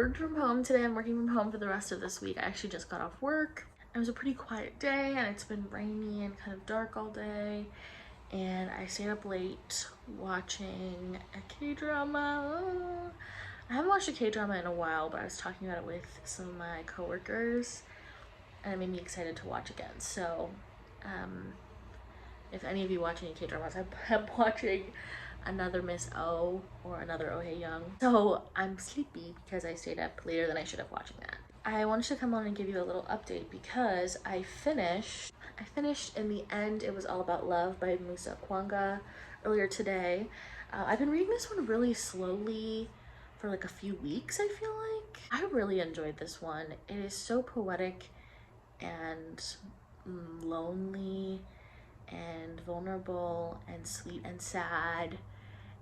worked from home today. I'm working from home for the rest of this week. I actually just got off work. It was a pretty quiet day and it's been rainy and kind of dark all day. And I stayed up late watching a K-drama. I haven't watched a K-drama in a while, but I was talking about it with some of my coworkers and it made me excited to watch again. So, if any of you watch any K-dramas, I'm watching another Miss O or another Oh Hae Young. So I'm sleepy because I stayed up later than I should have watching that. I wanted to come on and give you a little update because I finished in the end It Was All About Love by Musa Kwanga earlier today. I've been reading this one really slowly for like a few weeks, I feel like. I really enjoyed this one. It is so poetic and lonely and vulnerable and sweet and sad.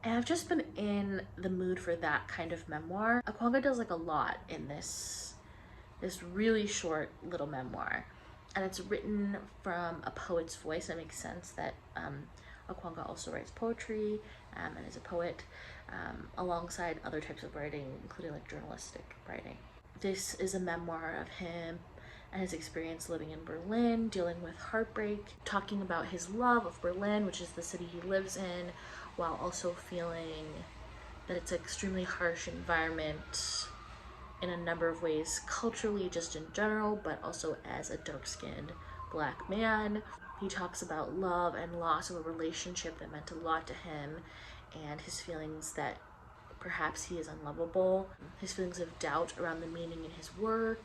And I've just been in the mood for that kind of memoir. Akwanga does like a lot in this really short little memoir. And it's written from a poet's voice. That makes sense that Akwanga also writes poetry and is a poet alongside other types of writing, including like journalistic writing. This is a memoir of him and his experience living in Berlin, dealing with heartbreak, talking about his love of Berlin, which is the city he lives in, while also feeling that it's an extremely harsh environment in a number of ways, culturally, just in general, but also as a dark-skinned Black man. He talks about love and loss of a relationship that meant a lot to him and his feelings that perhaps he is unlovable, his feelings of doubt around the meaning in his work,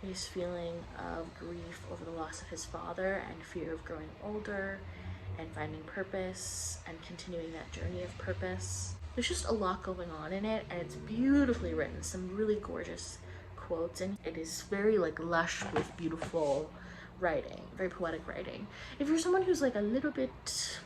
his feeling of grief over the loss of his father and fear of growing older and finding purpose and continuing that journey of purpose. There's just a lot going on in it and it's beautifully written, some really gorgeous quotes, and it is very like lush with beautiful writing, very poetic writing. If you're someone who's like a little bit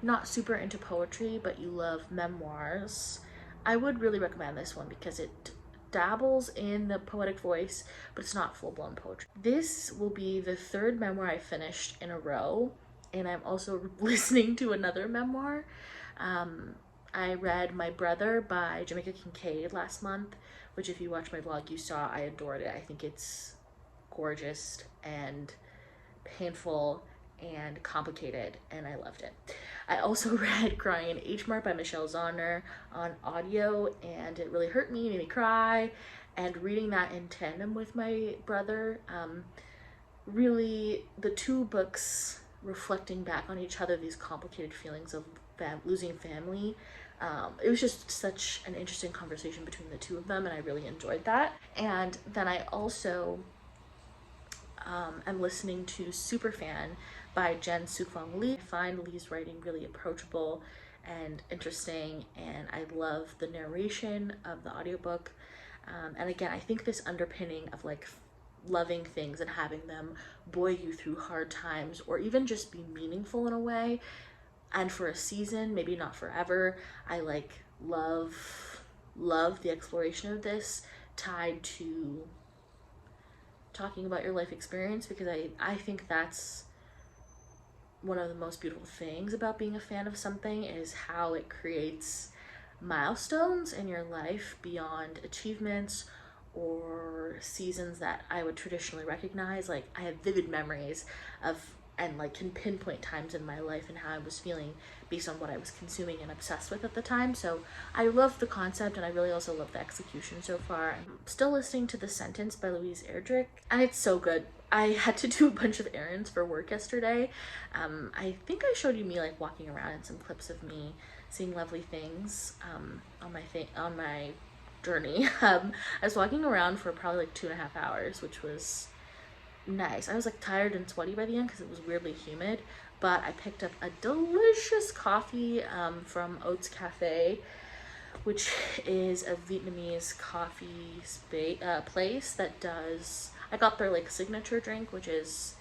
not super into poetry but you love memoirs, I would really recommend this one because it dabbles in the poetic voice, but it's not full-blown poetry. This will be the third memoir I finished in a row, and I'm also listening to another memoir. I read My Brother by Jamaica Kincaid last month, which if you watch my vlog you saw. I adored it. I think it's gorgeous and painful and complicated, and I loved it. I also read Crying in H Mart by Michelle Zauner on audio, and it really hurt me, made me cry, and reading that in tandem with my brother, really the two books reflecting back on each other, these complicated feelings of losing family. It was just such an interesting conversation between the two of them, and I really enjoyed that. And then I also am listening to Superfan by Jen Sufong Lee. I find Lee's writing really approachable and interesting, and I love the narration of the audiobook. And again, I think this underpinning of like loving things and having them buoy you through hard times or even just be meaningful in a way, and for a season, maybe not forever. I like love the exploration of this tied to talking about your life experience, because I think that's one of the most beautiful things about being a fan of something, is how it creates milestones in your life beyond achievements or seasons that I would traditionally recognize. Like I have vivid memories of and like can pinpoint times in my life and how I was feeling based on what I was consuming and obsessed with at the time. So I love the concept, and I really also love the execution so far. I'm still listening to The Sentence by Louise Erdrich, and it's so good. I had to do a bunch of errands for work yesterday. I think I showed you me like walking around and some clips of me seeing lovely things on my journey. I was walking around for probably like 2.5 hours, which was nice. I was like tired and sweaty by the end because it was weirdly humid, but I picked up a delicious coffee from Oats Cafe, which is a Vietnamese coffee place that does, I got their like signature drink, which is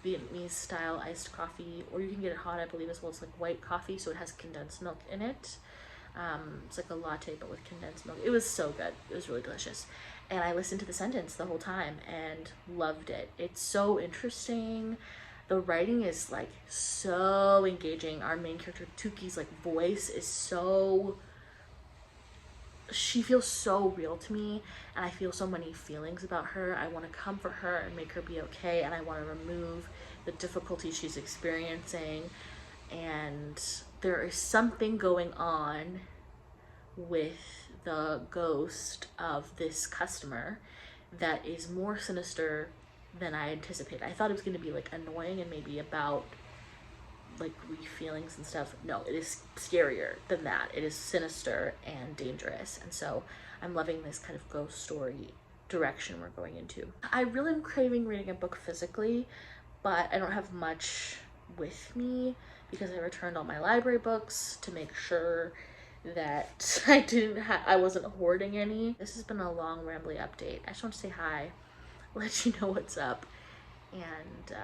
Vietnamese style iced coffee, or you can get it hot, I believe, as well. It's like white coffee, so it has condensed milk in it. It's like a latte but with condensed milk. It was so good. It was really delicious. And I listened to The Sentence the whole time and loved it. It's so interesting. The writing is like so engaging. Our main character Tuki's like voice is so she feels so real to me, and I feel so many feelings about her. I want to comfort her and make her be okay, and I want to remove the difficulty she's experiencing. And there is something going on with the ghost of this customer that is more sinister than I anticipated. I thought it was going to be like annoying and maybe about like grief feelings and stuff. No, it is scarier than that. It is sinister and dangerous. And so I'm loving this kind of ghost story direction we're going into. I really am craving reading a book physically, but I don't have much with me because I returned all my library books to make sure that I wasn't hoarding any. This has been a long rambly update. I just want to say hi, let you know what's up, and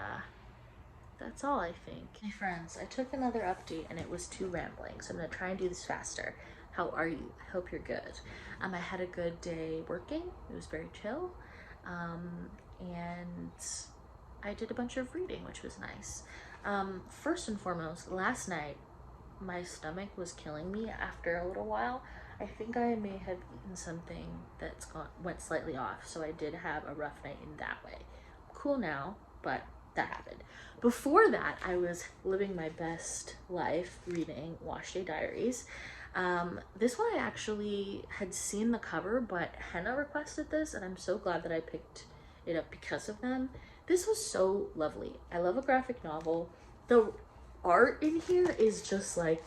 that's all, I think. My friends, I took another update and it was too rambling, so I'm gonna try and do this faster. How are you? I hope you're good. I had a good day working. It was very chill. And I did a bunch of reading, which was nice. First and foremost, last night, my stomach was killing me after a little while. I think I may have eaten something that's went slightly off, so I did have a rough night in that way. I'm cool now, but that happened. Before that, I was living my best life reading Wash Day Diaries. This one I actually had seen the cover, but Henna requested this, and I'm so glad that I picked it up because of them. This was so lovely. I love a graphic novel. The art in here is just like,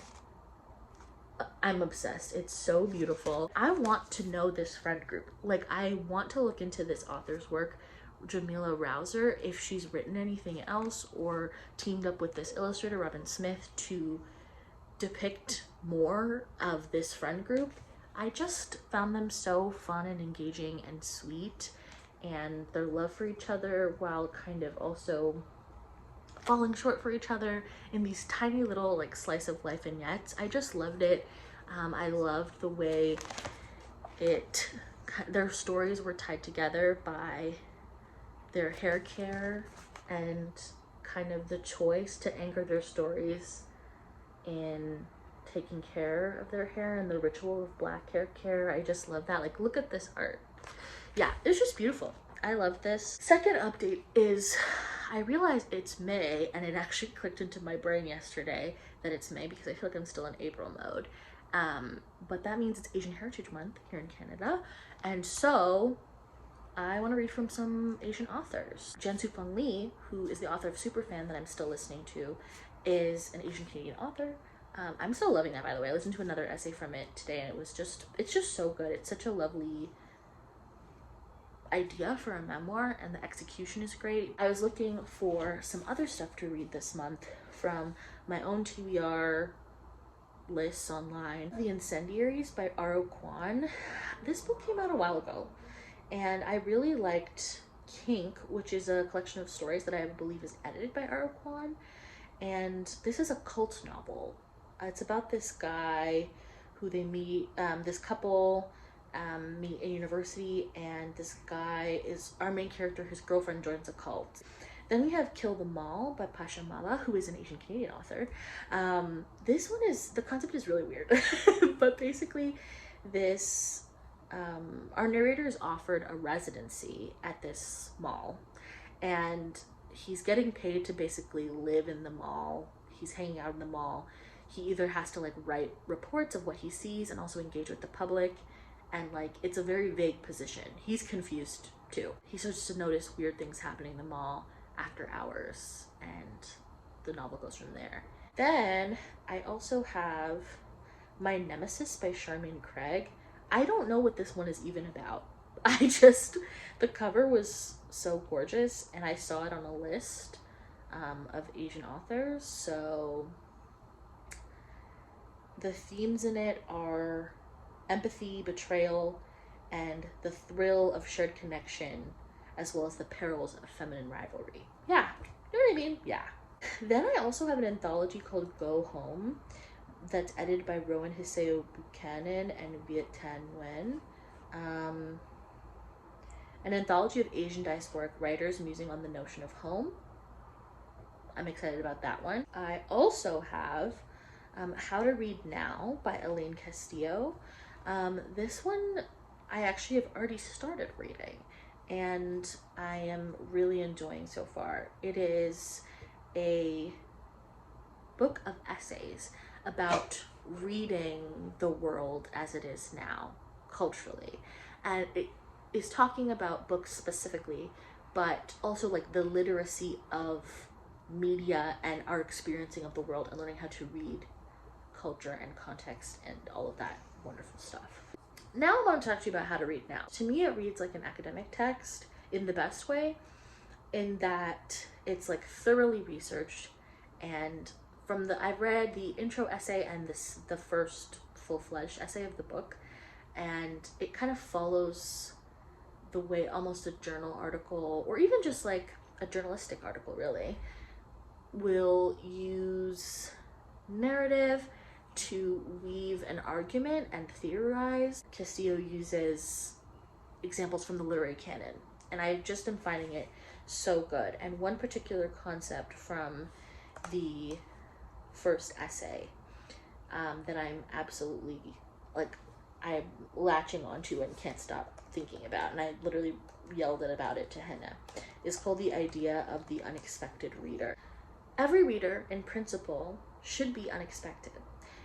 I'm obsessed. It's so beautiful. I want to know this friend group. Like, I want to look into this author's work, Jamila Rouser, if she's written anything else or teamed up with this illustrator, Robin Smith, to depict more of this friend group. I just found them so fun and engaging and sweet, and their love for each other while kind of also falling short for each other in these tiny little like slice of life vignettes. I just loved it. I loved the way their stories were tied together by their hair care and kind of the choice to anchor their stories in taking care of their hair and the ritual of black hair care. I just love that. Like, look at this art. Yeah, it's just beautiful. I love this. Second update is I realized it's May, and it actually clicked into my brain yesterday that it's May because I feel like I'm still in April mode. But that means it's Asian Heritage Month here in Canada. And so I want to read from some Asian authors. Jensu Feng Lee, who is the author of Superfan that I'm still listening to, is an Asian Canadian author. I'm still loving that, by the way. I listened to another essay from it today, and it's just so good. It's such a lovely idea for a memoir, and the execution is great. I was looking for some other stuff to read this month from my own TBR lists online. The Incendiaries by R.O. Kwan. This book came out a while ago, and I really liked Kink, which is a collection of stories that I believe is edited by R.O. Kwan. And this is a cult novel. It's about this guy who they meet, this couple meet at university, and this guy is our main character. His girlfriend joins a cult. Then we have Kill Them All by Pasha Mala, who is an Asian Canadian author. This one the concept is really weird, but basically this, our narrator is offered a residency at this mall, and he's getting paid to basically live in the mall. He's hanging out in the mall. He either has to like write reports of what he sees and also engage with the public, and like it's a very vague position. He's confused too. He starts to notice weird things happening in the mall after hours, and the novel goes from there. Then I also have My Nemesis by Charmaine Craig. I don't know what this one is even about. The cover was so gorgeous, and I saw it on a list of Asian authors, so the themes in it are empathy, betrayal, and the thrill of shared connection, as well as the perils of feminine rivalry. Yeah, you know what I mean? Yeah. Then I also have an anthology called Go Home that's edited by Rowan Hiseo Buchanan and Viet Tan Nguyen. An anthology of Asian diasporic writers musing on the notion of home. I'm excited about that one. I also have How to Read Now by Elaine Castillo. This one I actually have already started reading, and I am really enjoying so far. It is a book of essays about reading the world as it is now, culturally. And it is talking about books specifically, but also like the literacy of media and our experiencing of the world and learning how to read culture and context and all of that wonderful stuff. Now I want to talk to you about how to read now. To me, it reads like an academic text in the best way, in that it's like thoroughly researched. And I've read the intro essay and the first full-fledged essay of the book, and it kind of follows the way almost a journal article, or even just like a journalistic article really, will use narrative to weave an argument and theorize. Castillo uses examples from the literary canon, and I just am finding it so good. And one particular concept from the first essay that I'm absolutely like, I'm latching onto and can't stop thinking about, and I literally yelled about it to Henna, is called the idea of the unexpected reader. Every reader, in principle, should be unexpected.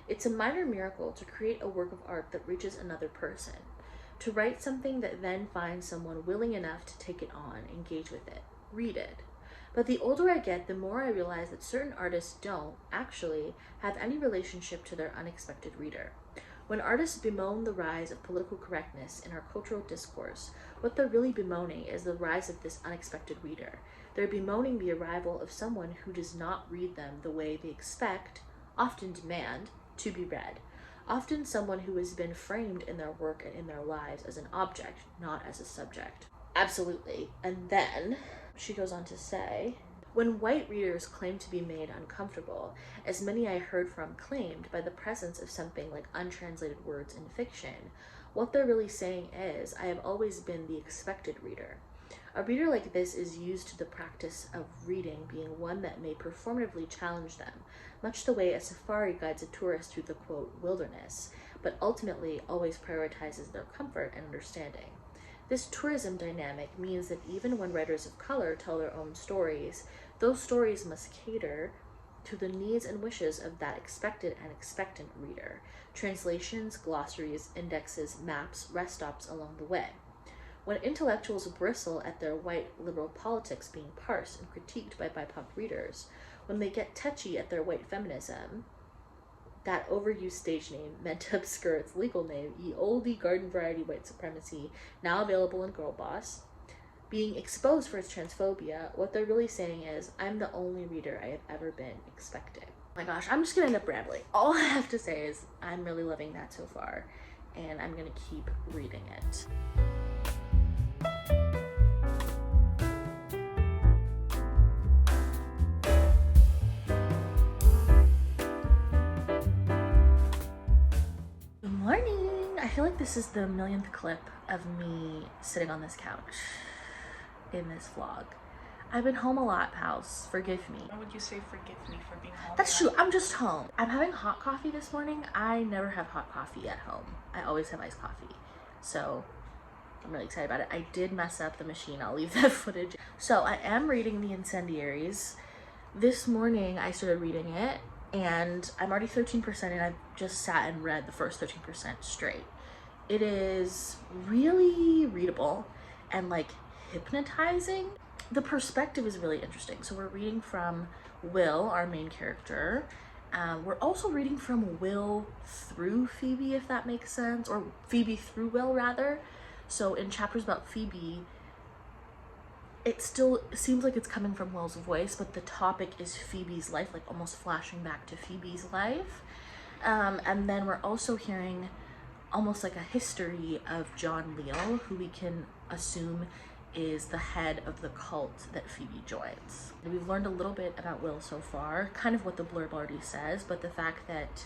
It's a minor miracle to create a work of art that reaches another person, to write something that then finds someone willing enough to take it on, engage with it, read it. But the older I get, the more I realize that certain artists don't, actually, have any relationship to their unexpected reader. When artists bemoan the rise of political correctness in our cultural discourse, what they're really bemoaning is the rise of this unexpected reader. They're bemoaning the arrival of someone who does not read them the way they expect, often demand, to be read. Often someone who has been framed in their work and in their lives as an object, not as a subject. Absolutely. And then she goes on to say, when white readers claim to be made uncomfortable, as many I heard from claimed, by the presence of something like untranslated words in fiction, what they're really saying is, I have always been the expected reader. A reader like this is used to the practice of reading being one that may performatively challenge them, much the way a safari guides a tourist through the, quote, wilderness, but ultimately always prioritizes their comfort and understanding. This tourism dynamic means that even when writers of color tell their own stories, those stories must cater to the needs and wishes of that expected and expectant reader. Translations, glossaries, indexes, maps, rest stops along the way. When intellectuals bristle at their white liberal politics being parsed and critiqued by BIPOC readers, when they get touchy at their white feminism, that overused stage name meant to obscure its legal name, ye olde garden variety white supremacy, now available in Girl Boss, being exposed for its transphobia, what they're really saying is, I'm the only reader I have ever been expecting. Oh my gosh, I'm just gonna end up rambling. All I have to say is, I'm really loving that so far, and I'm gonna keep reading it. Good morning! I feel like this is the millionth clip of me sitting on this couch in this vlog. I've been home a lot, pals. Forgive me. Why would you say forgive me for being home? That's true. I'm just home. I'm having hot coffee this morning. I never have hot coffee at home. I always have iced coffee. So I'm really excited about it. I did mess up the machine. I'll leave that footage. So I am reading the Incendiaries. This morning I started reading it, and I'm already 13% and I've just sat and read the first 13% straight. It is really readable and like hypnotizing. The perspective is really interesting. So we're reading from Will, our main character. We're also reading from Will through Phoebe, if that makes sense, or Phoebe through Will rather. So in chapters about Phoebe, it still seems like it's coming from Will's voice, but the topic is Phoebe's life, like almost flashing back to Phoebe's life. And then we're also hearing almost like a history of John Leal, who we can assume is the head of the cult that Phoebe joins. We've learned a little bit about Will so far, kind of what the blurb already says, but the fact that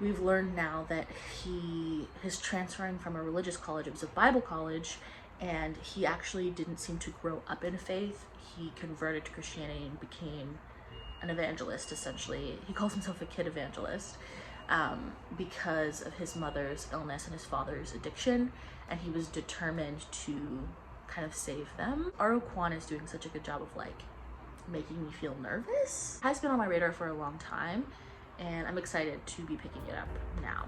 we've learned now that he is transferring from a religious college, it was a Bible college, and he actually didn't seem to grow up in faith. He converted to Christianity and became an evangelist, essentially. He calls himself a kid evangelist. because of his mother's illness and his father's addiction, and he was determined to kind of save them. Aro Kwan is doing such a good job of like making me feel nervous. It has been on my radar for a long time, and I'm excited to be picking it up now.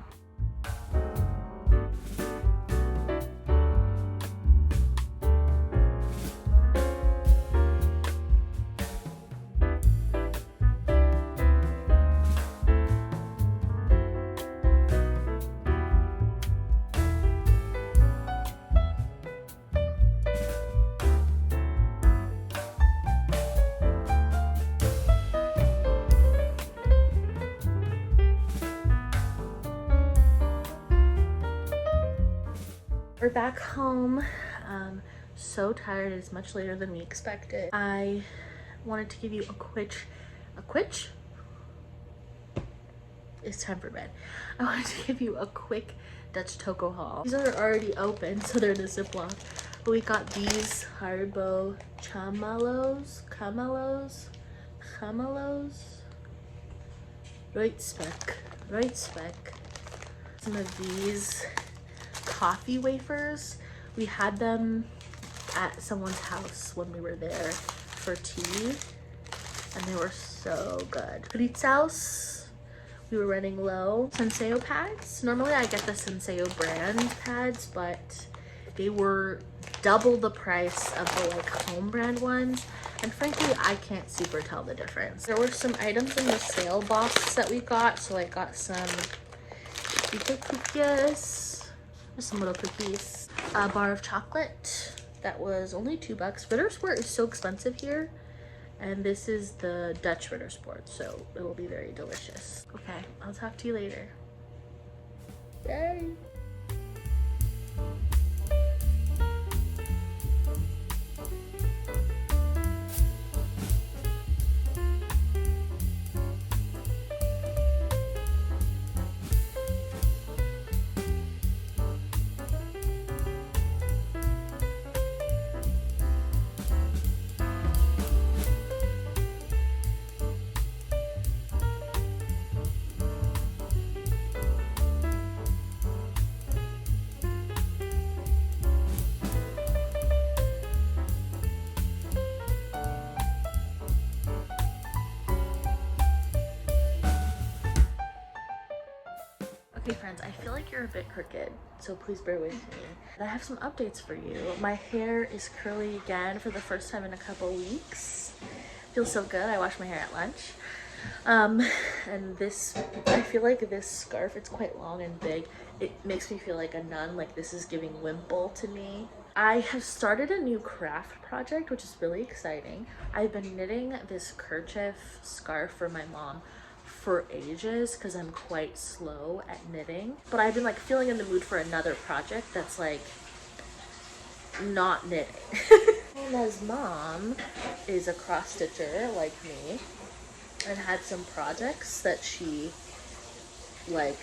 We're back home. So tired. It's much later than we expected. I wanted to give you a quick it's time for bed. I wanted to give you a quick Dutch Toko haul. These are already open, so they're in a Ziploc. But we got these Haribo chamallows. Right spec. Some of these coffee wafers. We had them at someone's house when we were there for tea, and they were so good. Ritzaus, we were running low. Senseo pads. Normally I get the Senseo brand pads, but they were double the price of the like home brand ones, and frankly I can't super tell the difference. There were some items in the sale box that we got, so I got some cookies. Some little cookies, a bar of chocolate that was only $2. Rittersport is so expensive here, and this is the Dutch Rittersport, so it will be very delicious. Okay, I'll talk to you later. Yay! Okay friends, I feel like you're a bit crooked, so please bear with me. I have some updates for you. My hair is curly again for the first time in a couple weeks. Feels so good. I washed my hair at lunch. And this, I feel like this scarf, it's quite long and big. It makes me feel like a nun, like this is giving wimple to me. I have started a new craft project, which is really exciting. I've been knitting this kerchief scarf for my mom for ages because I'm quite slow at knitting, but I've been like feeling in the mood for another project that's like not knitting. Anna's mom is a cross stitcher like me and had some projects that she like,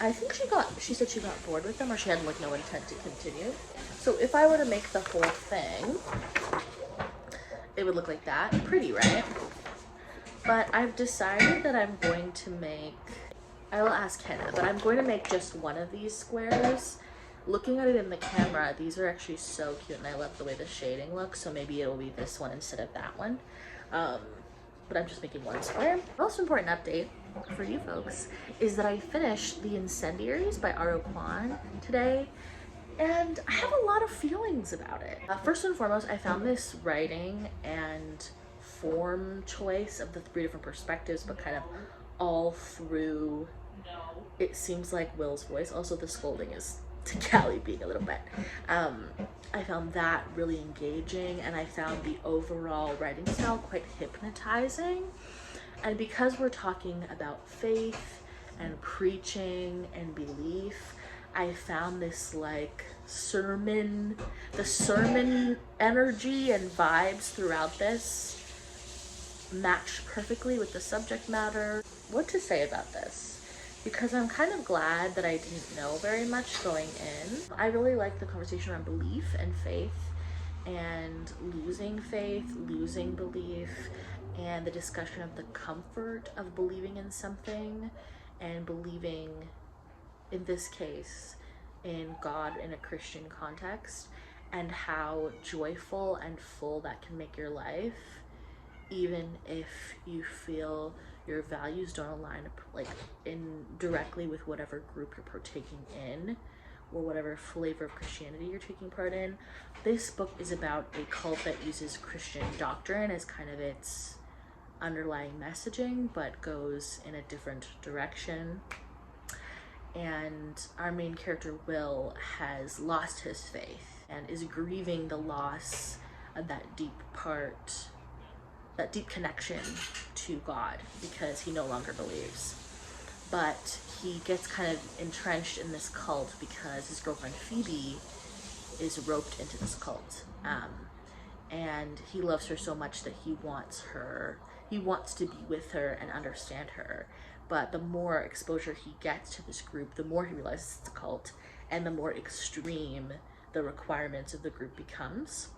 I think she said she got bored with them, or she had like no intent to continue. So if I were to make the whole thing, it would look like that. Pretty, right? But I've decided that I'm going to make, I will ask Hannah, but I'm going to make just one of these squares. Looking at it in the camera, these are actually so cute, and I love the way the shading looks, so maybe it'll be this one instead of that one. But I'm just making one square. The most important update for you folks is that I finished the Incendiaries by Aro Kwan today, and I have a lot of feelings about it. First and foremost, I found this writing and form choice of the 3 different perspectives, but kind of all through, it seems like Will's voice. Also the scolding is to Callie being a little bit. I found that really engaging, and I found the overall writing style quite hypnotizing. And because we're talking about faith and preaching and belief, I found this like sermon, the sermon energy and vibes throughout this matched perfectly with the subject matter. What to say about this? Because I'm kind of glad that I didn't know very much going in. I really like the conversation around belief and faith, and losing faith, losing belief, and the discussion of the comfort of believing in something and believing, in this case, in God in a Christian context, and how joyful and full that can make your life, even if you feel your values don't align like in directly with whatever group you're partaking in or whatever flavor of Christianity you're taking part in. This book is about a cult that uses Christian doctrine as kind of its underlying messaging, but goes in a different direction. And our main character, Will, has lost his faith and is grieving the loss of that deep connection to God, because he no longer believes. But he gets kind of entrenched in this cult because his girlfriend Phoebe is roped into this cult. And he loves her so much that he wants to be with her and understand her. But the more exposure he gets to this group, the more he realizes it's a cult, and the more extreme the requirements of the group becomes.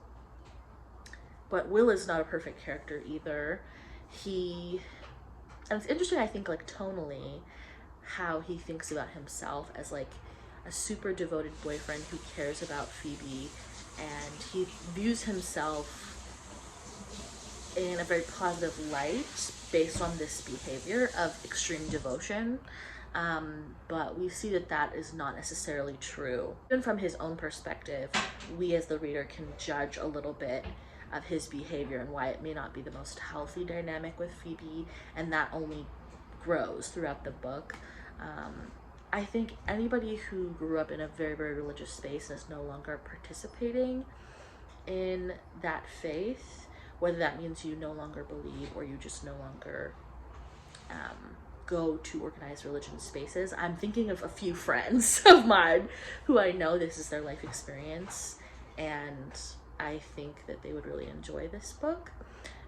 But Will is not a perfect character either. And it's interesting, I think, like tonally, how he thinks about himself as like a super devoted boyfriend who cares about Phoebe, and he views himself in a very positive light based on this behavior of extreme devotion. But we see that is not necessarily true. Even from his own perspective, we as the reader can judge a little bit of his behavior and why it may not be the most healthy dynamic with Phoebe, and that only grows throughout the book. I think anybody who grew up in a very, very religious space and is no longer participating in that faith, whether that means you no longer believe or you just no longer go to organized religion spaces. I'm thinking of a few friends of mine who I know this is their life experience, and I think that they would really enjoy this book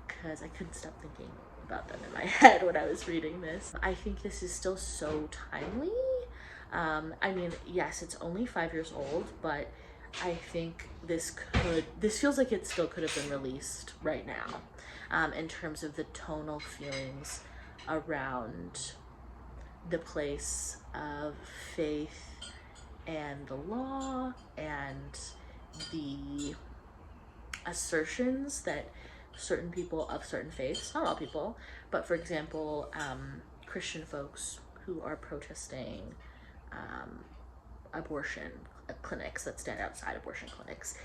because I couldn't stop thinking about them in my head when I was reading this. I think this is still so timely. I mean, yes, it's only 5 years old, but I think this feels like it still could have been released right now, in terms of the tonal feelings around the place of faith and the law and the assertions that certain people of certain faiths, not all people, but for example, Christian folks who are protesting abortion clinics that stand outside abortion clinics,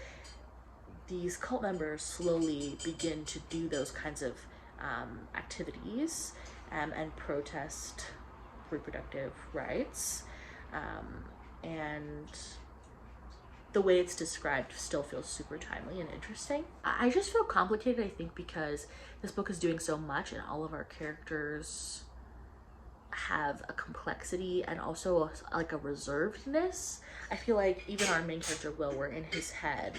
these cult members slowly begin to do those kinds of activities and protest reproductive rights, and the way it's described still feels super timely and interesting. I just feel complicated, I think, because this book is doing so much and all of our characters have a complexity and also like a reservedness. I feel like even our main character Will, we're in his head,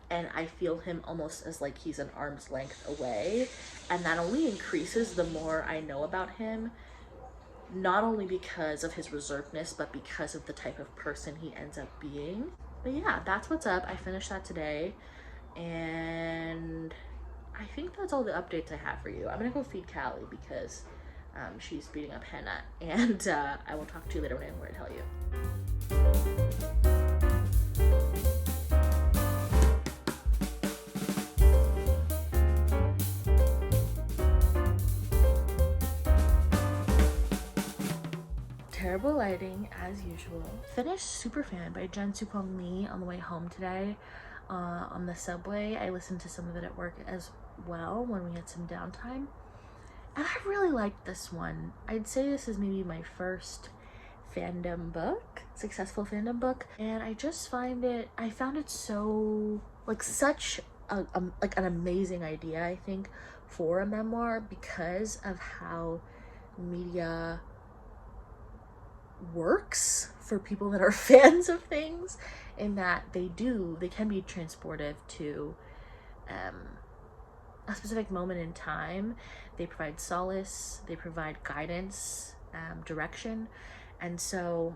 and I feel him almost as like he's an arm's length away, and that only increases the more I know about him, not only because of his reservedness but because of the type of person he ends up being. But yeah, that's what's up. I finished that today, and I think that's all the updates I have for you. I'm gonna go feed Callie because she's beating up Henna, and I will talk to you later when I have more to tell you. Terrible lighting as usual. Finished Superfan by Jen Supong Lee on the way home today on the subway. I listened to some of it at work as well when we had some downtime, and I really liked this one. I'd say this is maybe my first successful fandom book, and I just found it so like such like an amazing idea, I think, for a memoir, because of how media works for people that are fans of things, in that they can be transportive to a specific moment in time. They provide solace, they provide guidance, direction, and so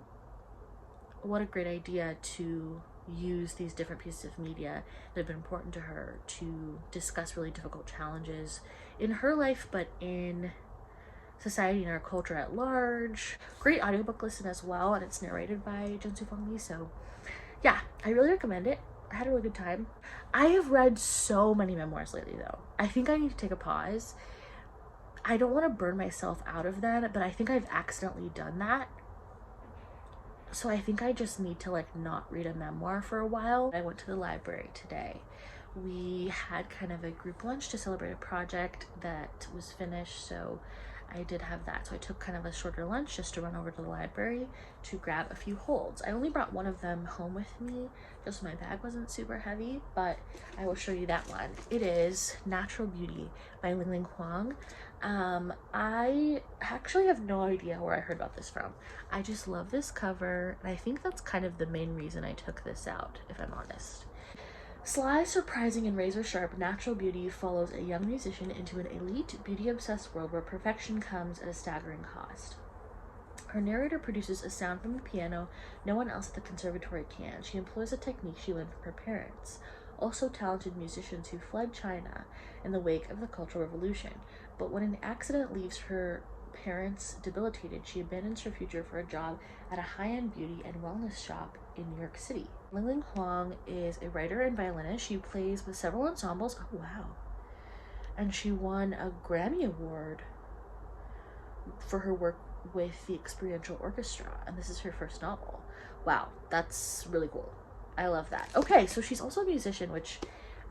what a great idea to use these different pieces of media that have been important to her to discuss really difficult challenges in her life, but in society and our culture at large. Great audiobook listen as well, and it's narrated by Jinsu Feng Lee. So yeah, I really recommend it. I had a really good time. I have read so many memoirs lately though. I think I need to take a pause. I don't want to burn myself out of them, but I think I've accidentally done that. So I think I just need to like not read a memoir for a while. I went to the library today. We had kind of a group lunch to celebrate a project that was finished, so I did have that. So I took kind of a shorter lunch just to run over to the library to grab a few holds. I only brought one of them home with me just so my bag wasn't super heavy, but I will show you that one. It is Natural Beauty by Ling Ling Huang. I actually have no idea where I heard about this from. I just love this cover, and I think that's kind of the main reason I took this out, if I'm honest. Sly, surprising, and razor-sharp, Natural Beauty follows a young musician into an elite, beauty-obsessed world where perfection comes at a staggering cost. Her narrator produces a sound from the piano no one else at the conservatory can. She employs a technique she learned from her parents, also talented musicians who fled China in the wake of the Cultural Revolution. But when an accident leaves her parents debilitated, she abandons her future for a job at a high-end beauty and wellness shop in New York City. Ling Ling Huang is a writer and violinist. She plays with several ensembles. Oh, wow. And she won a Grammy Award for her work with the Experiential Orchestra, and this is her first novel. Wow, that's really cool. I love that. Okay, so she's also a musician, which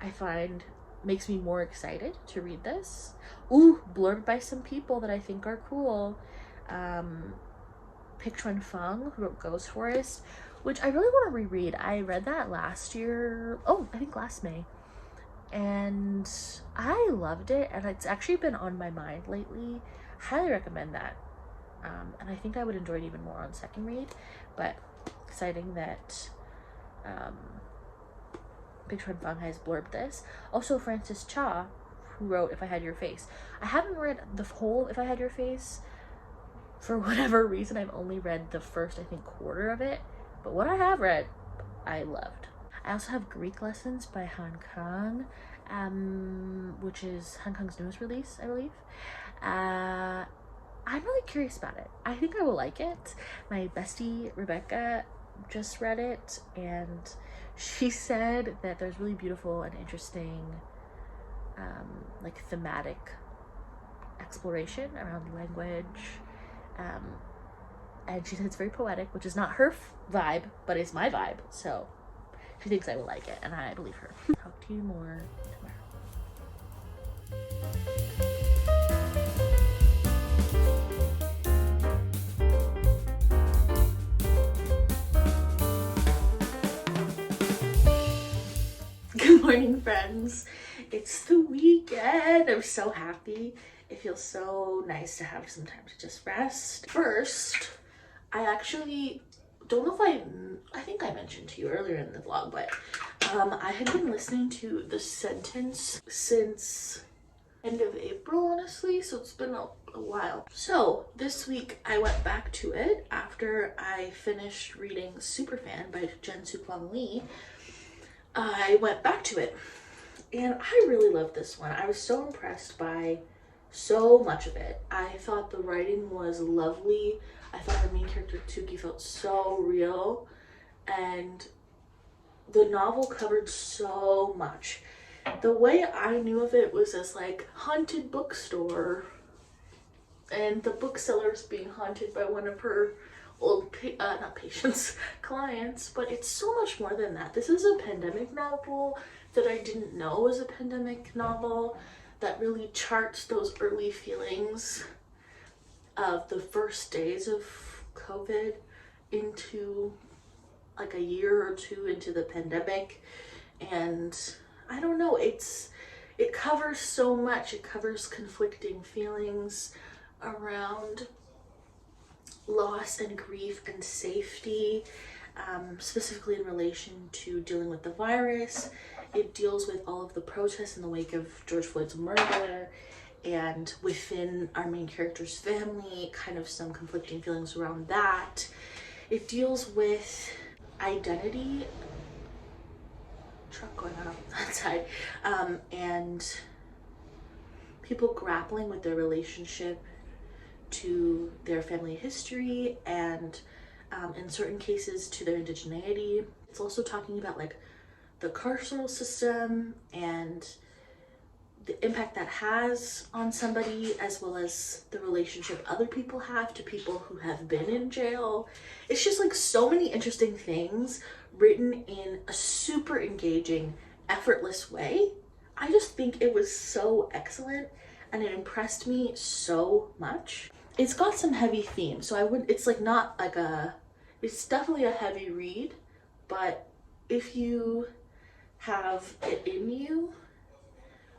I find makes me more excited to read this. Ooh, blurbed by some people that I think are cool. Pick Chuan Feng, who wrote Ghost Forest, which I really want to reread. I read that last year. Oh, I think last May. And I loved it, and it's actually been on my mind lately. Highly recommend that. And I think I would enjoy it even more on second read, but exciting that Big Chuan Feng has blurbed this. Also, Francis Cha, who wrote If I Had Your Face. I haven't read the whole If I Had Your Face. For whatever reason, I've only read the first, I think, quarter of it. But what I have read, I loved. I also have Greek Lessons by Han Kang, which is Han Kang's newest release, I believe. I'm really curious about it. I think I will like it. My bestie, Rebecca, just read it, and she said that there's really beautiful and interesting, like, thematic exploration around language. And she said it's very poetic, which is not her vibe, but is my vibe. So she thinks I will like it, and I believe her. Talk to you more tomorrow. Good morning, friends. It's the weekend. I'm so happy. It feels so nice to have some time to just rest. First, I actually don't know if I think I mentioned to you earlier in the vlog, but I had been listening to The Sentence since end of April, honestly, so it's been a while. So this week I went back to it after I finished reading Superfan by Jinsu Feng Lee. I went back to it, and I really loved this one. I was so impressed by so much of it. I thought the writing was lovely. I thought the main character Tuki felt so real, and the novel covered so much. The way I knew of it was as like haunted bookstore, and the bookseller's being haunted by one of her old not patients, clients, but it's so much more than that. This is a pandemic novel that I didn't know was a pandemic novel, that really charts those early feelings of the first days of COVID into like a year or two into the pandemic. And I don't know, it covers so much. It covers conflicting feelings around loss and grief and safety, specifically in relation to dealing with the virus. It deals with all of the protests in the wake of George Floyd's murder, and within our main character's family, kind of some conflicting feelings around that. It deals with identity, truck going on outside, and people grappling with their relationship to their family history and in certain cases to their indigeneity. It's also talking about like the carceral system and the impact that has on somebody, as well as the relationship other people have to people who have been in jail. It's just like so many interesting things written in a super engaging, effortless way. I just think it was so excellent and it impressed me so much. It's got some heavy themes, so it's like not like it's definitely a heavy read, but if you have it in you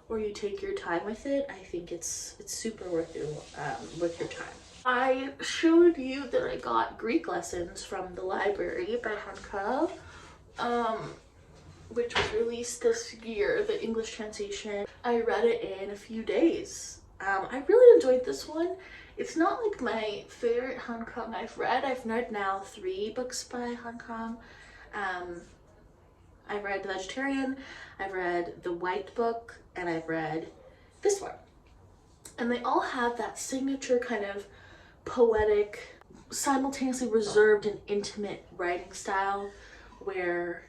or you take your time with it, I think it's super worth your time. I showed you that I got Greek lessons from the library by Hanka, which was released this year, the English translation. I read it in a few days. I really enjoyed this one. It's not like my favorite Hong Kong I've read. I've read now 3 books by Hong Kong. I've read The Vegetarian, I've read The White Book, and I've read this one. And they all have that signature kind of poetic, simultaneously reserved and intimate writing style where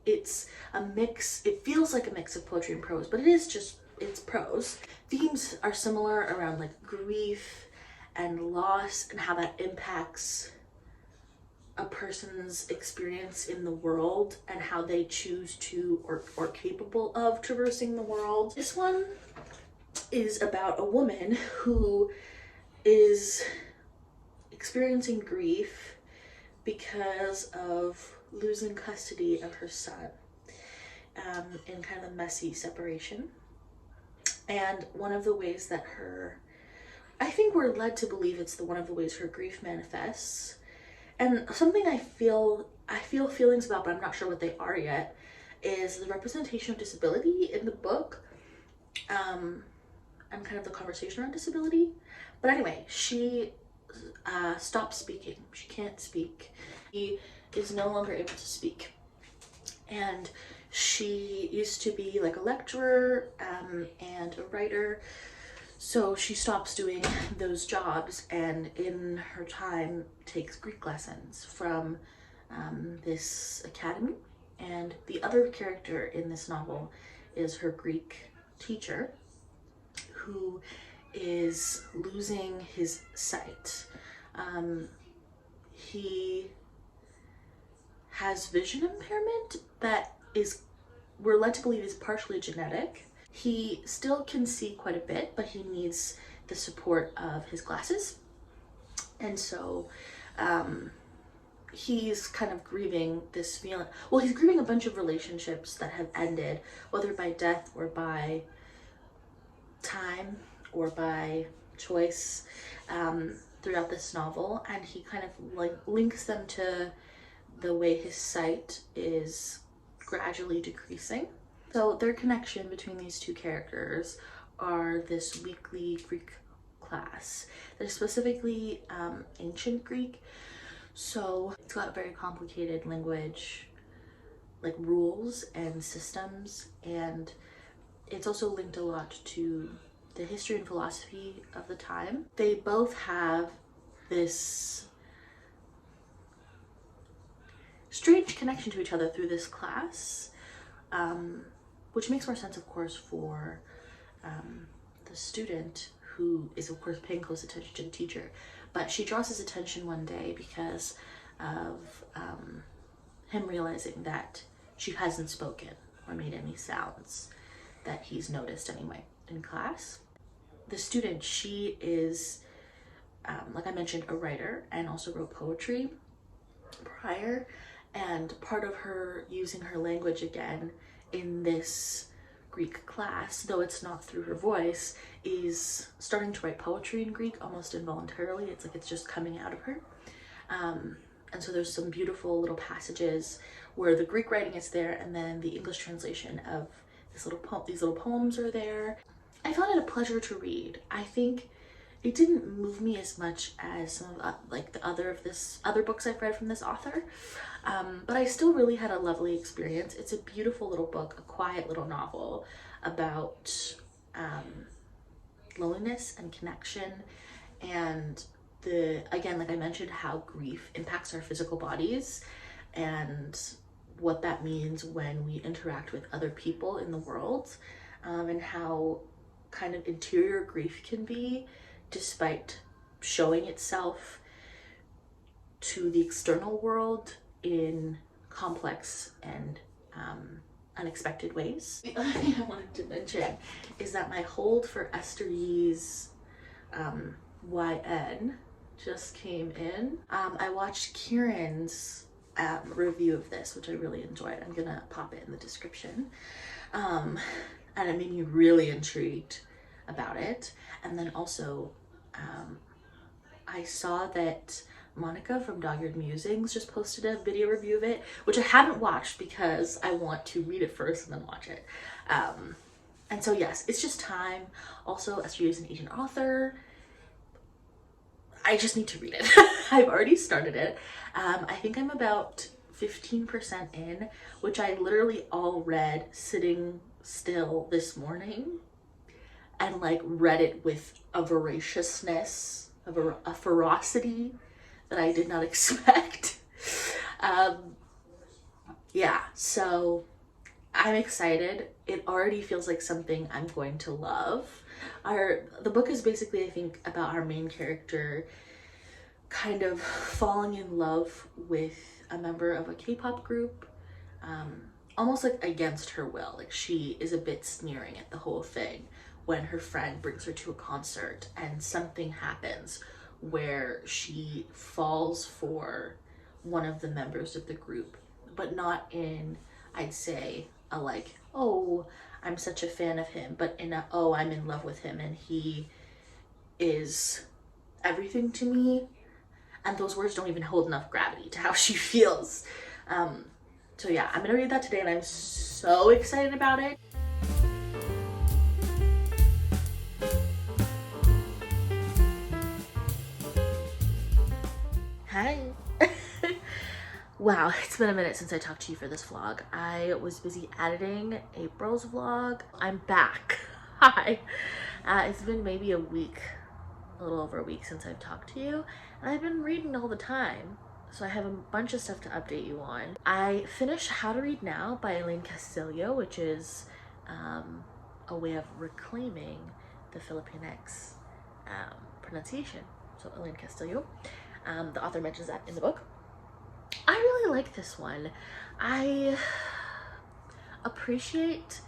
it's a mix, it feels like a mix of poetry and prose, but it's prose. Themes are similar around like grief and loss and how that impacts a person's experience in the world and how they choose to or capable of traversing the world. This one is about a woman who is experiencing grief because of losing custody of her son in kind of a messy separation. And one of the ways that I think we're led to believe it's one of the ways her grief manifests. And something I feel feelings about, but I'm not sure what they are yet, is the representation of disability in the book, and kind of the conversation around disability. But anyway, she stops speaking. She can't speak. She is no longer able to speak. And she used to be like a lecturer and a writer. So she stops doing those jobs and in her time takes Greek lessons from this academy. And the other character in this novel is her Greek teacher who is losing his sight. He has vision impairment that we're led to believe is partially genetic. He still can see quite a bit, but he needs the support of his glasses. And so he's kind of grieving this feeling. Well, he's grieving a bunch of relationships that have ended, whether by death or by time or by choice, throughout this novel. And he kind of like links them to the way his sight is gradually decreasing. So their connection between these two characters are this weekly Greek class. They're specifically ancient Greek, so it's got very complicated language, like rules and systems, and it's also linked a lot to the history and philosophy of the time. They both have this strange connection to each other through this class, which makes more sense, of course, for the student who is, of course, paying close attention to the teacher. But she draws his attention one day because of him realizing that she hasn't spoken or made any sounds that he's noticed anyway in class. The student, she is, like I mentioned, a writer and also wrote poetry prior. And part of her using her language again in this Greek class, though it's not through her voice, is starting to write poetry in Greek almost involuntarily. It's like it's just coming out of her. And so there's some beautiful little passages where the Greek writing is there and then the English translation of these little poems are there. I found it a pleasure to read. I think it didn't move me as much as some of like the other books I've read from this author, but I still really had a lovely experience. It's a beautiful little book, a quiet little novel about loneliness and connection And again, like I mentioned, how grief impacts our physical bodies and what that means when we interact with other people in the world, and how kind of interior grief can be despite showing itself to the external world in complex and unexpected ways. The other thing I wanted to mention is that my hold for Esther Yee's YN just came in. I watched Kieran's review of this, which I really enjoyed. I'm gonna pop it in the description. And it made me really intrigued about it. And then also, I saw that Monica from Dog-Eared Musings just posted a video review of it, which I haven't watched because I want to read it first and then watch it. And so yes, it's just time. Also, Esther Yee is an Asian author. I just need to read it. I've already started it. I think I'm about 15% in, which I literally all read sitting still this morning, and like read it with a voraciousness, a ferocity that I did not expect. Yeah, so I'm excited. It already feels like something I'm going to love. The book is basically, I think, about our main character kind of falling in love with a member of a K-pop group, almost like against her will. Like she is a bit sneering at the whole thing when her friend brings her to a concert and something happens where she falls for one of the members of the group, but not in, I'd say, a like, oh, I'm such a fan of him, but in a, oh, I'm in love with him and he is everything to me. And those words don't even hold enough gravity to how she feels. So yeah, I'm gonna read that today and I'm so excited about it. Hi. Wow, it's been a minute since I talked to you for this vlog. I was busy editing April's vlog. I'm back. Hi. It's been maybe a week, a little over a week since I've talked to you, and I've been reading all the time, so I have a bunch of stuff to update you on. I finished How to Read Now by Elaine Castillo, which is a way of reclaiming the Filipinx pronunciation. So Elaine Castillo. The author mentions that in the book. I really like this one. I appreciate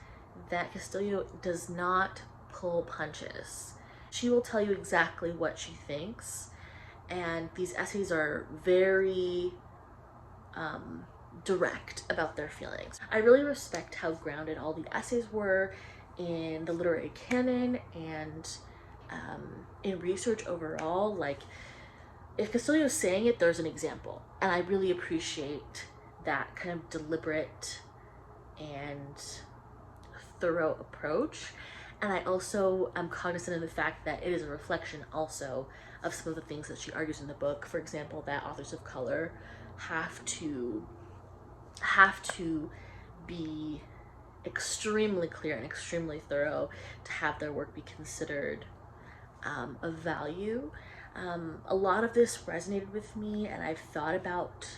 that Castillo does not pull punches. She will tell you exactly what she thinks, and these essays are very direct about their feelings. I really respect how grounded all the essays were in the literary canon and in research overall. Like, if Castillo is saying it, there's an example. And I really appreciate that kind of deliberate and thorough approach. And I also am cognizant of the fact that it is a reflection also of some of the things that she argues in the book. For example, that authors of color have to be extremely clear and extremely thorough to have their work be considered of value. A lot of this resonated with me, and I've thought about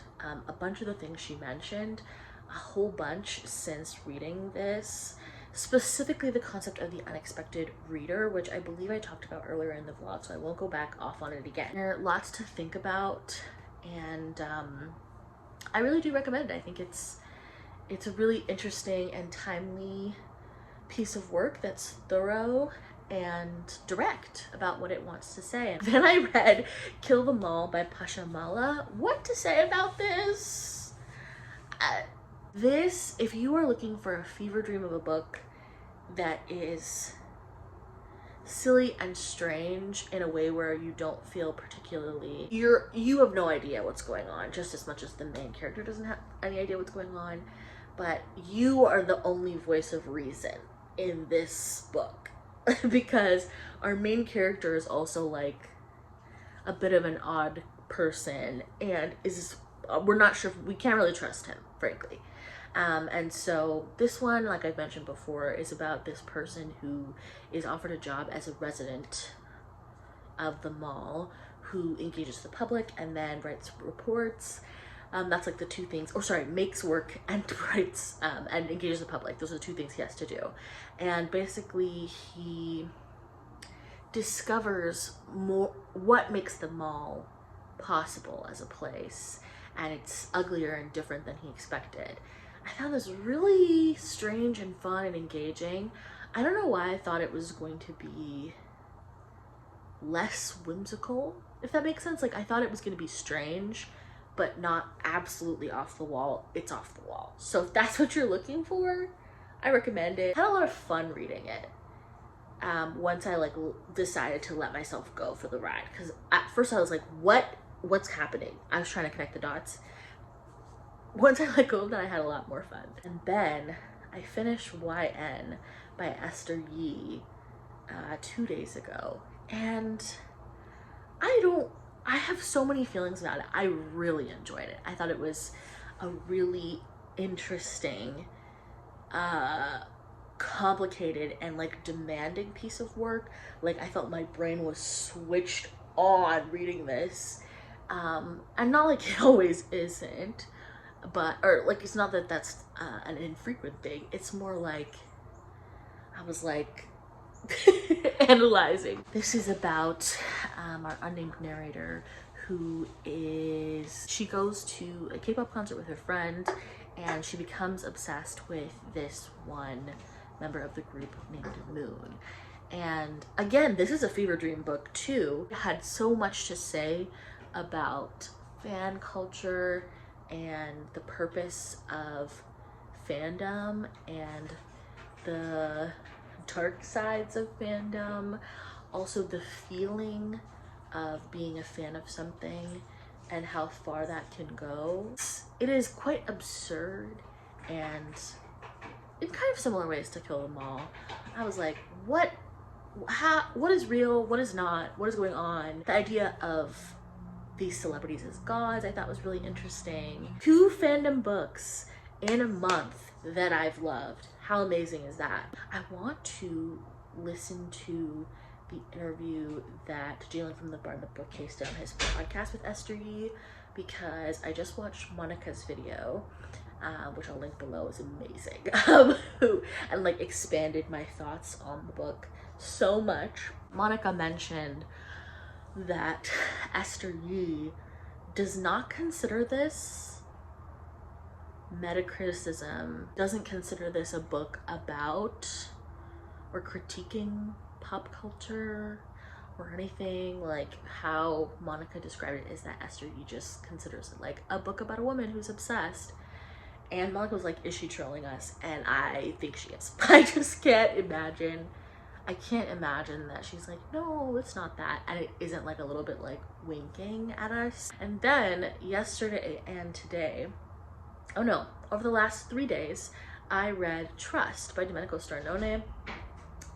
a bunch of the things she mentioned a whole bunch since reading this, specifically the concept of the unexpected reader, which I believe I talked about earlier in the vlog, so I won't go back off on it again. There are lots to think about, and I really do recommend it. I think it's a really interesting and timely piece of work that's thorough and direct about what it wants to say. And then I read Kill Them All by Pasha Mala. What to say about this? This, if you are looking for a fever dream of a book that is silly and strange in a way where you don't feel particularly, you have no idea what's going on, just as much as the main character doesn't have any idea what's going on, but you are the only voice of reason in this book. Because our main character is also like a bit of an odd person and we're not sure, we can't really trust him, frankly. And so this one, like I've mentioned before, is about this person who is offered a job as a resident of the mall who engages the public and then writes reports. That's like the two things, or sorry, makes work and writes and engages the public. Those are the two things he has to do. And basically he discovers more what makes the mall possible as a place, and it's uglier and different than he expected. I found this really strange and fun and engaging. I don't know why I thought it was going to be less whimsical, if that makes sense. Like, I thought it was going to be strange, but not absolutely off the wall. It's off the wall. So if that's what you're looking for, I recommend it. I had a lot of fun reading it. Once I like decided to let myself go for the ride, because at first I was like, what's happening? I was trying to connect the dots. Once I let go of that, I had a lot more fun. And then I finished YN by Esther Yee 2 days ago, and I have so many feelings about it. I really enjoyed it. I thought it was a really interesting, complicated and like demanding piece of work. Like, I felt my brain was switched on reading this, and not like it always isn't, but, or like, it's not that that's an infrequent thing. It's more like I was like analyzing. This is about our unnamed narrator she goes to a K-pop concert with her friend, and she becomes obsessed with this one member of the group named Moon. And again, this is a fever dream book too. It had so much to say about fan culture and the purpose of fandom and the dark sides of fandom, also the feeling of being a fan of something and how far that can go. It is quite absurd, and in kind of similar ways to Kill Them All. I was like, what is real, what is not, what is going on? The idea of these celebrities as gods I thought was really interesting. 2 fandom books in a month that I've loved. How amazing is that? I want to listen to the interview that Jalen from the Bar and the Bookcase did on his podcast with Esther Yee, because I just watched Monica's video, which I'll link below, is amazing, and like expanded my thoughts on the book so much. Monica mentioned that Esther Yee does not consider this meta-criticism, doesn't consider this a book about or critiquing pop culture or anything. Like, how Monica described it is that Esther Yee just considers it like a book about a woman who's obsessed. And Monica was like, is she trolling us? And I think she is. I just can't imagine. I can't imagine that she's like, no, it's not that. And it isn't like a little bit like winking at us. And then yesterday and today, oh no, over the last 3 days, I read Trust by Domenico Starnone,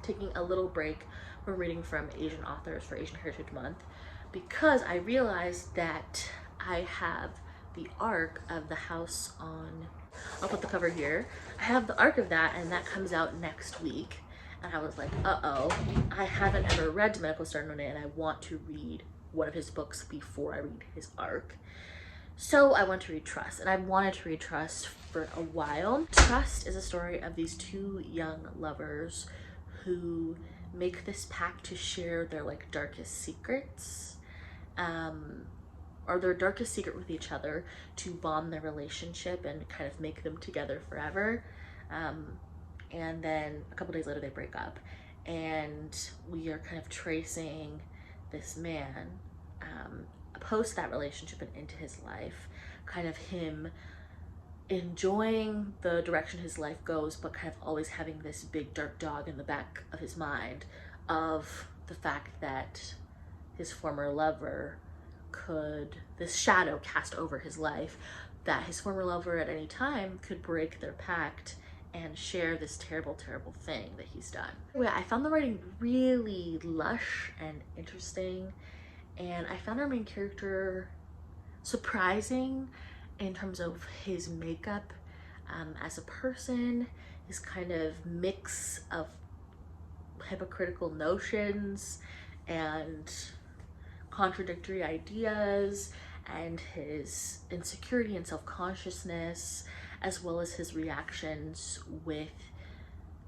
taking a little break from reading from Asian authors for Asian Heritage Month, because I realized that I have the arc of The House on, I'll put the cover here. I have the arc of that, and that comes out next week. And I was like, uh-oh, I haven't ever read Domenico Starnone, and I want to read one of his books before I read his arc. So I went to read Trust, and I've wanted to read Trust for a while. Trust is a story of these 2 young lovers who make this pact to share their like darkest secrets, or their darkest secret with each other, to bond their relationship and kind of make them together forever. And then a couple days later they break up, and we are kind of tracing this man post that relationship and into his life, kind of him enjoying the direction his life goes, but kind of always having this big dark dog in the back of his mind of the fact that his former lover this shadow cast over his life, that his former lover at any time could break their pact and share this terrible, terrible thing that he's done. Anyway, I found the writing really lush and interesting, and I found our main character surprising in terms of his makeup as a person, his kind of mix of hypocritical notions and contradictory ideas and his insecurity and self-consciousness, as well as his reactions with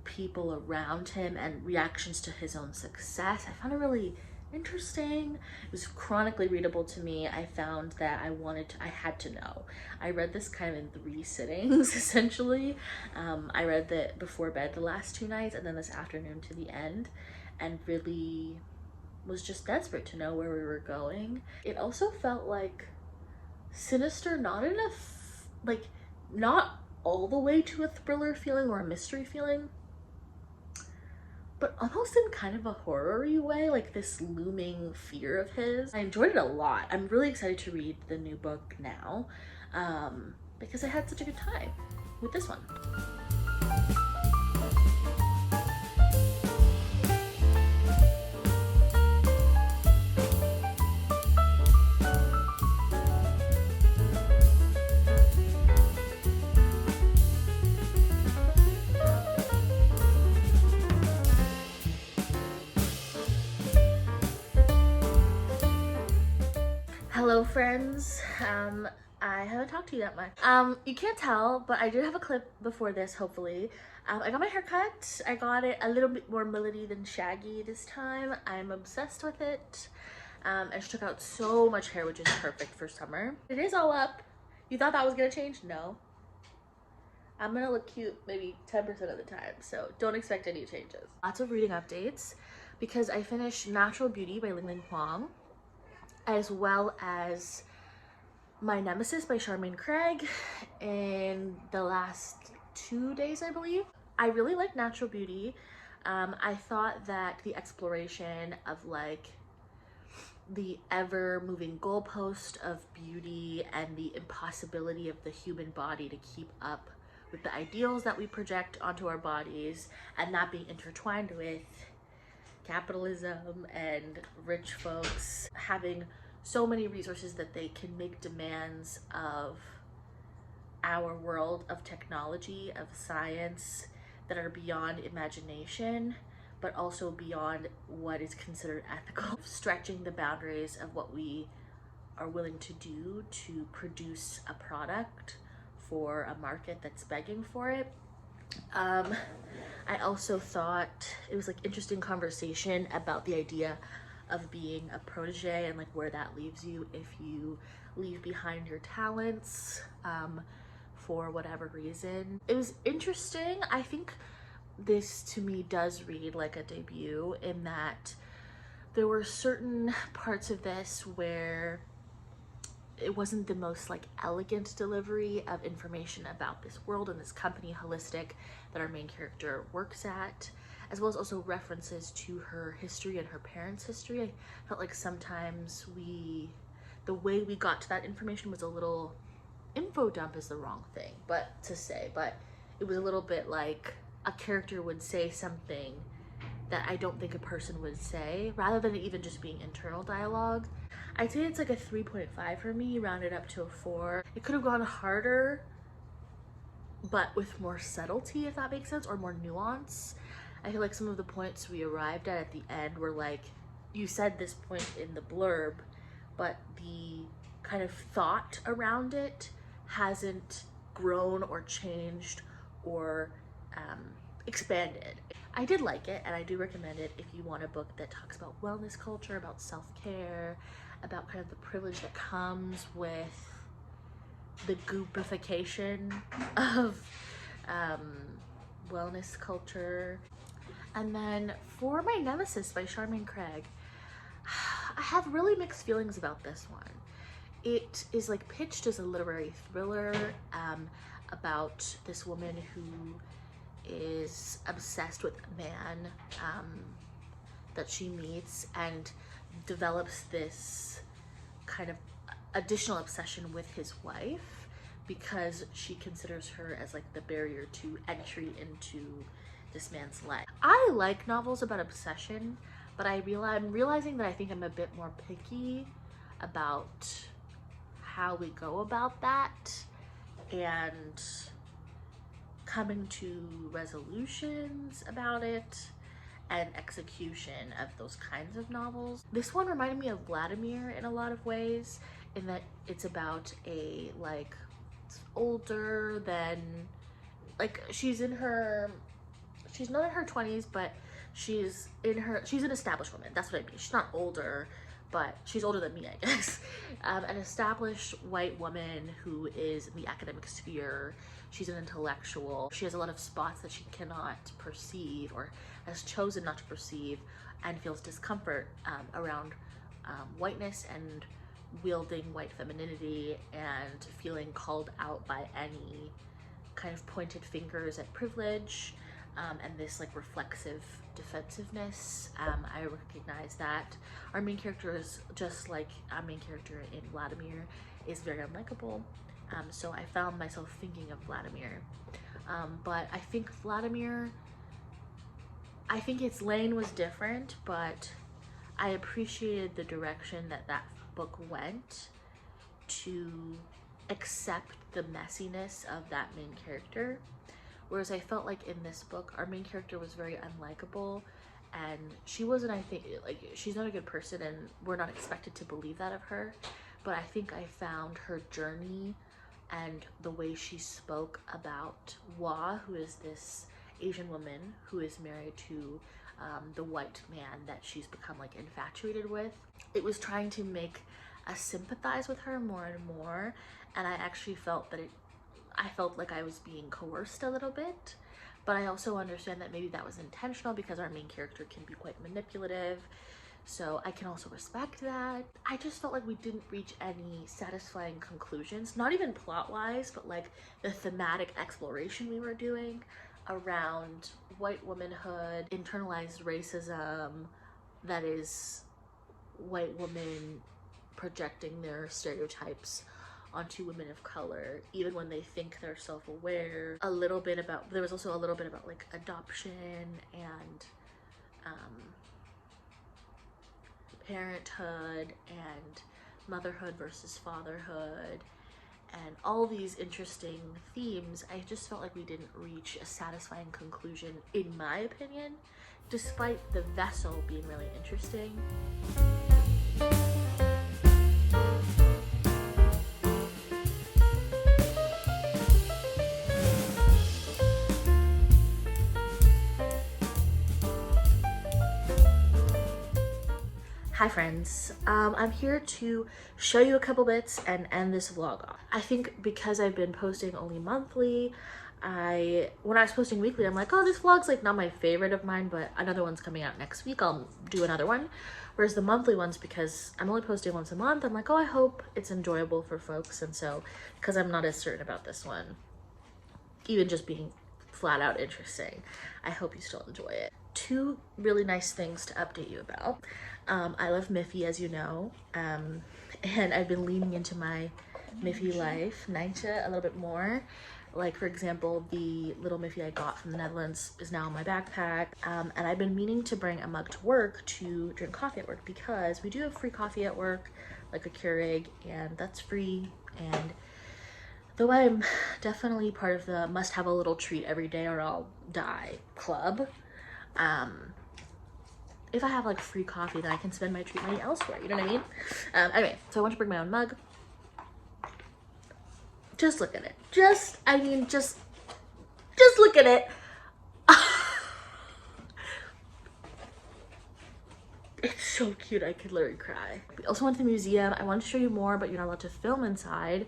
people around him and reactions to his own success. I found it really interesting. It was chronically readable to me. I found that I had to know. I read this kind of in 3 sittings essentially. I read it before bed the last 2 nights and then this afternoon to the end, and really was just desperate to know where we were going. It also felt like sinister, not enough, like not all the way to a thriller feeling or a mystery feeling, but almost in kind of a horror-y way, like this looming fear of his. I enjoyed it a lot. I'm really excited to read the new book now because I had such a good time with this one. Hello friends, I haven't talked to you that much. You can't tell, but I did have a clip before this, hopefully. I got my hair cut. I got it a little bit more mullety than shaggy this time. I'm obsessed with it. And she took out so much hair, which is perfect for summer. It is all up. You thought that was gonna change? No. I'm gonna look cute maybe 10% of the time, so don't expect any changes. Lots of reading updates because I finished Natural Beauty by Ling Huang, as well as My Nemesis by Charmaine Craig in the last 2 days, I believe. I really like Natural Beauty. I thought that the exploration of like the ever-moving goalpost of beauty and the impossibility of the human body to keep up with the ideals that we project onto our bodies, and that being intertwined with capitalism and rich folks having so many resources that they can make demands of our world of technology, of science, that are beyond imagination, but also beyond what is considered ethical. Stretching the boundaries of what we are willing to do to produce a product for a market that's begging for it. I also thought it was like interesting conversation about the idea of being a protege and like where that leaves you if you leave behind your talents for whatever reason. It was interesting. I think this to me does read like a debut in that there were certain parts of this where it wasn't the most like elegant delivery of information about this world and this company Holistic that our main character works at, as well as also references to her history and her parents' history. I felt like sometimes the way we got to that information was a little, info dump is the wrong thing to say, but it was a little bit like a character would say something that I don't think a person would say, rather than it even just being internal dialogue. I'd say it's like a 3.5 for me, rounded up to a 4. It could have gone harder, but with more subtlety, if that makes sense, or more nuance. I feel like some of the points we arrived at the end were like, you said this point in the blurb, but the kind of thought around it hasn't grown or changed or expanded. I did like it, and I do recommend it if you want a book that talks about wellness culture, about self-care, about kind of the privilege that comes with the goopification of wellness culture. And then for My Nemesis by Charmaine Craig, I have really mixed feelings about this one. It is like pitched as a literary thriller about this woman who is obsessed with a man that she meets and develops this kind of additional obsession with his wife because she considers her as like the barrier to entry into this man's life. I like novels about obsession, but I'm realizing that I think I'm a bit more picky about how we go about that and coming to resolutions about it and execution of those kinds of novels. This one reminded me of Vladimir in a lot of ways, in that it's about a like older than, like she's not in her 20s, but she's an established woman. That's what I mean. She's not older, but she's older than me, I guess. An established white woman who is in the academic sphere. She's an intellectual. She has a lot of spots that she cannot perceive, or has chosen not to perceive, and feels discomfort around whiteness and wielding white femininity, and feeling called out by any kind of pointed fingers at privilege, and this like reflexive defensiveness. I recognize that our main character is just like our main character in Vladimir, is very unlikable. So I found myself thinking of Vladimir. But I think its lane was different, but I appreciated the direction that book went to accept the messiness of that main character. Whereas I felt like in this book, our main character was very unlikable, and she wasn't, I think, like, she's not a good person, and we're not expected to believe that of her. But I think I found her journey and the way she spoke about Wa, who is this Asian woman who is married to the white man that she's become like infatuated with. It was trying to make us sympathize with her more and more, and I actually felt that I felt like I was being coerced a little bit, but I also understand that maybe that was intentional because our main character can be quite manipulative, so I can also respect that. I just felt like we didn't reach any satisfying conclusions, not even plot-wise, but like the thematic exploration we were doing around white womanhood, internalized racism, that is white women projecting their stereotypes onto women of color, even when they think they're self-aware. There was also a little bit about like adoption and parenthood and motherhood versus fatherhood, and all these interesting themes. I just felt like we didn't reach a satisfying conclusion, in my opinion, despite the vessel being really interesting. Hi friends, I'm here to show you a couple bits and end this vlog off. I think because I've been posting only monthly, when I was posting weekly, I'm like, oh, this vlog's like not my favorite of mine, but another one's coming out next week, I'll do another one. Whereas the monthly ones, because I'm only posting once a month, I'm like, oh, I hope it's enjoyable for folks. And so, because I'm not as certain about this one, even just being flat out interesting, I hope you still enjoy it. Two really nice things to update you about. I love Miffy, as you know, and I've been leaning into my Miffy life, Nijntje, a little bit more. Like, for example, the little Miffy I got from the Netherlands is now in my backpack, and I've been meaning to bring a mug to work to drink coffee at work, because we do have free coffee at work, like a Keurig, and that's free. And though I'm definitely part of the must have a little treat every day or I'll die club, if I have like free coffee, then I can spend my treat money elsewhere, you know what I mean? Anyway, so I want to bring my own mug. Just look at it. Just look at it. It's so cute, I could literally cry. We also went to the museum. I wanted to show you more, but you're not allowed to film inside.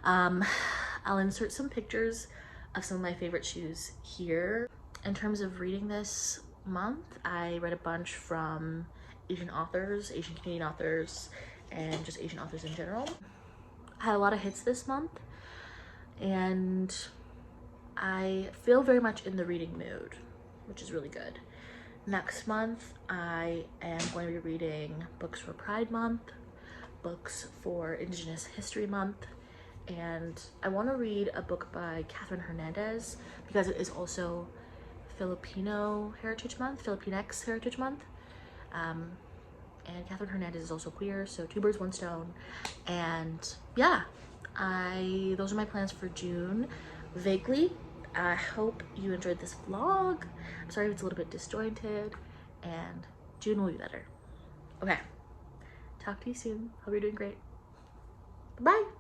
I'll insert some pictures of some of my favorite shoes here. In terms of reading this month, I read a bunch from Asian authors, Asian Canadian authors, and just Asian authors in general. I had a lot of hits this month, and I feel very much in the reading mood, which is really good. Next month, I am going to be reading books for Pride Month, books for Indigenous History Month, and I want to read a book by Catherine Hernandez because it is also Filipino Heritage Month, Filipinx Heritage Month, and Catherine Hernandez is also queer, so two birds, one stone. And yeah, those are my plans for June, vaguely. I hope you enjoyed this vlog. I'm sorry if it's a little bit disjointed. and June will be better. Okay, talk to you soon. Hope you're doing great. Bye.